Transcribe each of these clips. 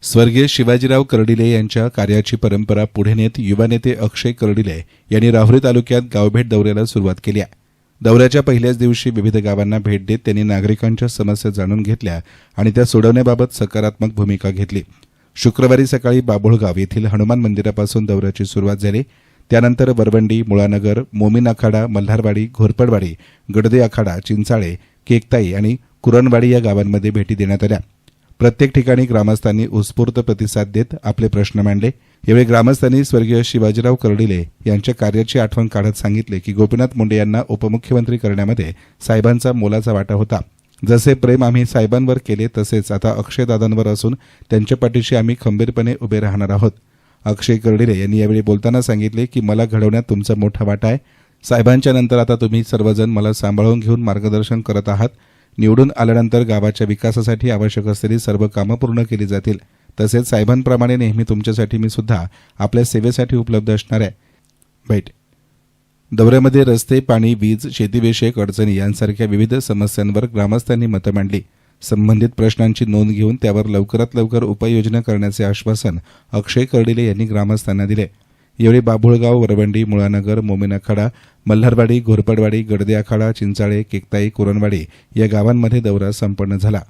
स्वर्गीय शिवाजीराव कर्डिले यांच्या कार्याची परंपरा पुढे नेत युवा नेते अक्षय कर्डिले यांनी राहुरी तालुक्यात गावभेट दौऱ्याला सुरुवात केली आहे. दौऱ्याच्या पहिल्याच दिवशी विविध गावांना भेट देत त्यांनी नागरिकांच्या समस्या जाणून घेतल्या आणि त्या सोडवण्याबाबत सकारात्मक भूमिका घेतली. शुक्रवारी सकाळी बाबुळगाव येथील हनुमान मंदिरापासून दौऱ्याची सुरुवात झाली. त्यानंतर वरवंडी, मुळानगर, मोमीन आखाडा, मल्हारवाडी, घोरपडवाडी, गडदे आखाडा, चिंचाळे, केकताई आणि कुरणवाडी या गावांमध्ये भेटी देण्यात आल्या. प्रत्येक ठिकाणी ग्रामस्थांनी उत्स्फूर्त प्रतिसाद देत आपले प्रश्न मांडले. यावेळी ग्रामस्थांनी स्वर्गीय शिवाजीराव कर्डिले यांच्या कार्याची आठवण काढत सांगितले की गोपीनाथ मुंडे यांना उपमुख्यमंत्री करण्यामध्ये साहेबांचा मोलाचा वाटा होता. जसे प्रेम आम्ही साहेबांवर केले तसेच आता अक्षयदादांवर असून त्यांच्या पाठीशी आम्ही खंबीरपणे उभे राहणार आहोत. अक्षय कर्डिले यांनी यावेळी बोलताना सांगितले की मला घडवण्यात तुमचा मोठा वाटा आहे. साहेबांच्या नंतर आता तुम्ही सर्वजण मला सांभाळून घेऊन मार्गदर्शन करत आहात. निवडून आल्यानंतर गावाच्या विकासासाठी आवश्यक असलेली सर्व कामं पूर्ण केली जातील. तसेच साहेबांप्रमाणे नेहमी तुमच्यासाठी मी सुद्धा आपल्या सेवेसाठी उपलब्ध असणार आहे. भेट दौऱ्यामध्ये रस्ते, पाणी, वीज, शेतीविषयक अडचणी यांसारख्या विविध समस्यांवर ग्रामस्थांनी मतं मांडली. संबंधित प्रश्नांची नोंद घेऊन त्यावर लवकरात लवकर उपाययोजना करण्याचे आश्वासन अक्षय कर्डिले यांनी ग्रामस्थांना दिले. यावेळी बाभुळगाव, वरवंडी, मुळानगर, मोमीन आखाडा, मल्हारवाडी, घोरपडवाडी, गडदे आखाडा, चिंचाळे, केकताई, कुरणवाडी या गावांमध्ये दौरा संपन्न झाला.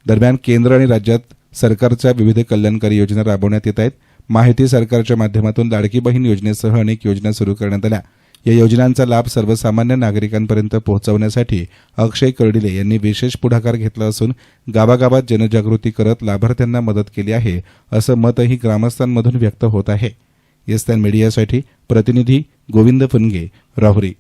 दरम्यान केंद्र आणि राज्यात सरकारच्या विविध कल्याणकारी योजना राबवण्यात येत आहेत. माहिती सरकारच्या माध्यमातून लाडकी बहीण योजनेसह अनेक योजना सुरू करण्यात आल्या. या योजनांचा लाभ सर्वसामान्य नागरिकांपर्यंत पोहोचवण्यासाठी अक्षय कर्डिले यांनी विशेष पुढाकार घेतला असून गावागावात जनजागृती करत लाभार्थ्यांना मदत केली आहे, असं मतही ग्रामस्थांमधून व्यक्त होत आहे. येस्तान मीडियासाठी प्रतिनिधी गोविंद फुनगे, राहुरी.